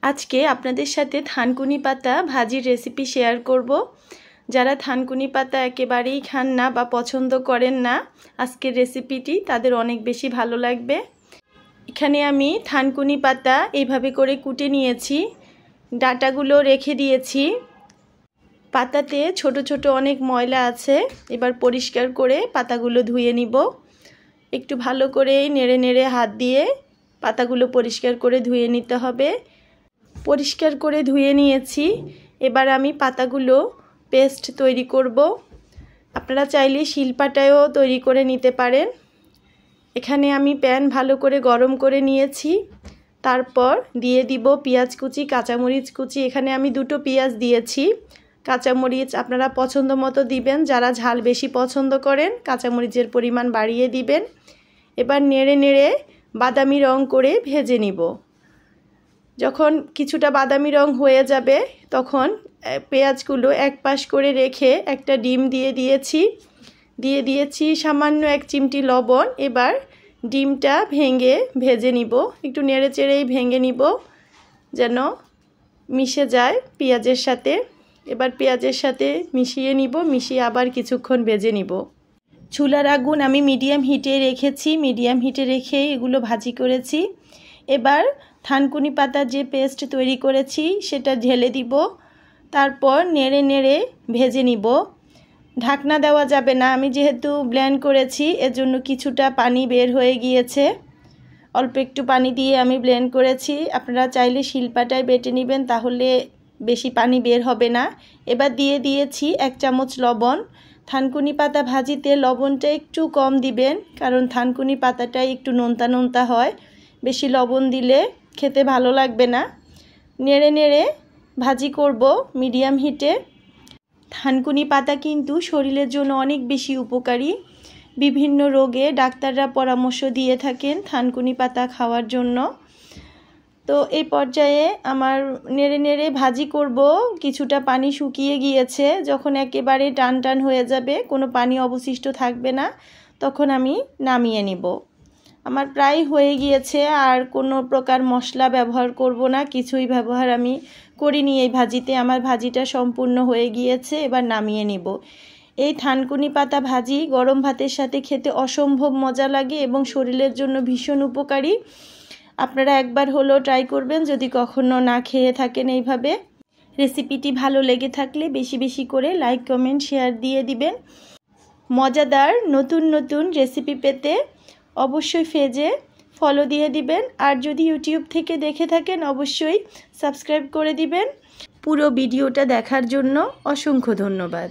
আজকে আপনাদের সাথে থানকুনি পাতা ভাজির রেসিপি শেয়ার করব। যারা থানকুনি পাতা একেবারেই খান না বা পছন্দ করেন না, আজকের রেসিপিটি তাদের অনেক বেশি ভালো লাগবে। এখানে আমি থানকুনি পাতা এইভাবে করে কুটে নিয়েছি, ডাঁটাগুলো রেখে দিয়েছি। পাতাতে ছোট ছোট অনেক ময়লা আছে, এবার পরিষ্কার করে পাতাগুলো ধুয়ে নিব। একটু ভালো করে নেড়ে নেড়ে হাত দিয়ে পাতাগুলো পরিষ্কার করে ধুয়ে নিতে হবে। পরিষ্কার করে ধুয়ে নিয়েছি, এবার আমি পাতাগুলো পেস্ট তৈরি করব। আপনারা চাইলে শিলপাটায়ও তৈরি করে নিতে পারেন। এখানে আমি প্যান ভালো করে গরম করে নিয়েছি, তারপর দিয়ে দিব পেঁয়াজ কুচি, কাঁচামরিচ কুচি। এখানে আমি দুটো পেঁয়াজ দিয়েছি, কাঁচামরিচ আপনারা পছন্দ মতো দিবেন। যারা ঝাল বেশি পছন্দ করেন কাঁচামরিচের পরিমাণ বাড়িয়ে দিবেন। এবার নেড়ে নেড়ে বাদামি রং করে ভেজে নিব। যখন কিছুটা বাদামি রং হয়ে যাবে তখন পেঁয়াজগুলো এক পাশ করে রেখে একটা ডিম দিয়ে দিয়েছি সামান্য 1 চিমটি লবণ। এবার ডিমটা ভেঙে ভেজে নিব, একটু নেড়ে চেড়েই ভেঙে নিব যেন মিশে যায় পেঁয়াজের সাথে। এবার পেঁয়াজের সাথে মিশিয়ে নিব, মিশিয়ে আবার কিছুক্ষণ ভেজে নিব। চুলার আগুন আমি মিডিয়াম হিটে রেখেছি, মিডিয়াম হিটে রেখে এগুলো ভাজি করেছি। এবার থানকুনি পাতার যে পেস্ট তৈরি করেছি সেটা ঢেলে দিব, তারপর নেড়ে নেড়ে ভেজে নিব। ঢাকনা দেওয়া যাবে না, আমি যেহেতু ব্লেন্ড করেছি এজন্য কিছুটা পানি বের হয়ে গিয়েছে। অল্প একটু পানি দিয়ে আমি ব্লেন্ড করেছি, আপনারা চাইলে শিলপাটায় বেটে নেবেন, তাহলে বেশি পানি বের হবে না। এবার দিয়ে দিয়েছি 1 চামচ লবণ। থানকুনি পাতা ভাজিতে লবণটা একটু কম দিবেন, কারণ থানকুনি পাতাটাই একটু নোনতা নোনতা হয়, বেশি লবণ দিলে খেতে ভালো লাগবে না। নেড়ে নেড়ে ভাজি করব মিডিয়াম হিটে। থানকুনি পাতা কিন্তু শরীরের জন্য অনেক বেশি উপকারী। বিভিন্ন রোগে ডাক্তাররা পরামর্শ দিয়ে থাকেন থানকুনি পাতা খাওয়ার জন্য। তো এই পর্যায়ে আমার নেড়ে নেড়ে ভাজি করব। কিছুটা পানি শুকিয়ে গিয়েছে, যখন একেবারে টান টান হয়ে যাবে, কোনো পানি অবশিষ্ট থাকবে না, তখন আমি নামিয়ে নিব। আমার প্রায় হয়ে গিয়েছে, আর কোনো প্রকার মশলা ব্যবহার করব না, কিছুই ব্যবহার আমি করিনি এই ভাজিতে। আমার ভাজিটা সম্পূর্ণ হয়ে গিয়েছে, এবার নামিয়ে নিব। এই থানকুনি পাতা ভাজি গরম ভাতের সাথে খেতে অসম্ভব মজা লাগে এবং শরীরের জন্য ভীষণ উপকারী। আপনারা একবার হলেও ট্রাই করবেন যদি কখনো না খেয়ে থাকেন এইভাবে। রেসিপিটি ভালো লেগে থাকলে বেশি বেশি করে লাইক, কমেন্ট, শেয়ার দিয়ে দিবেন। মজাদার নতুন নতুন রেসিপি পেতে অবশ্যই পেজে ফলো দিয়ে দিবেন, আর যদি ইউটিউব থেকে দেখে থাকেন অবশ্যই সাবস্ক্রাইব করে দিবেন। পুরো ভিডিওটা দেখার জন্য অসংখ্য ধন্যবাদ।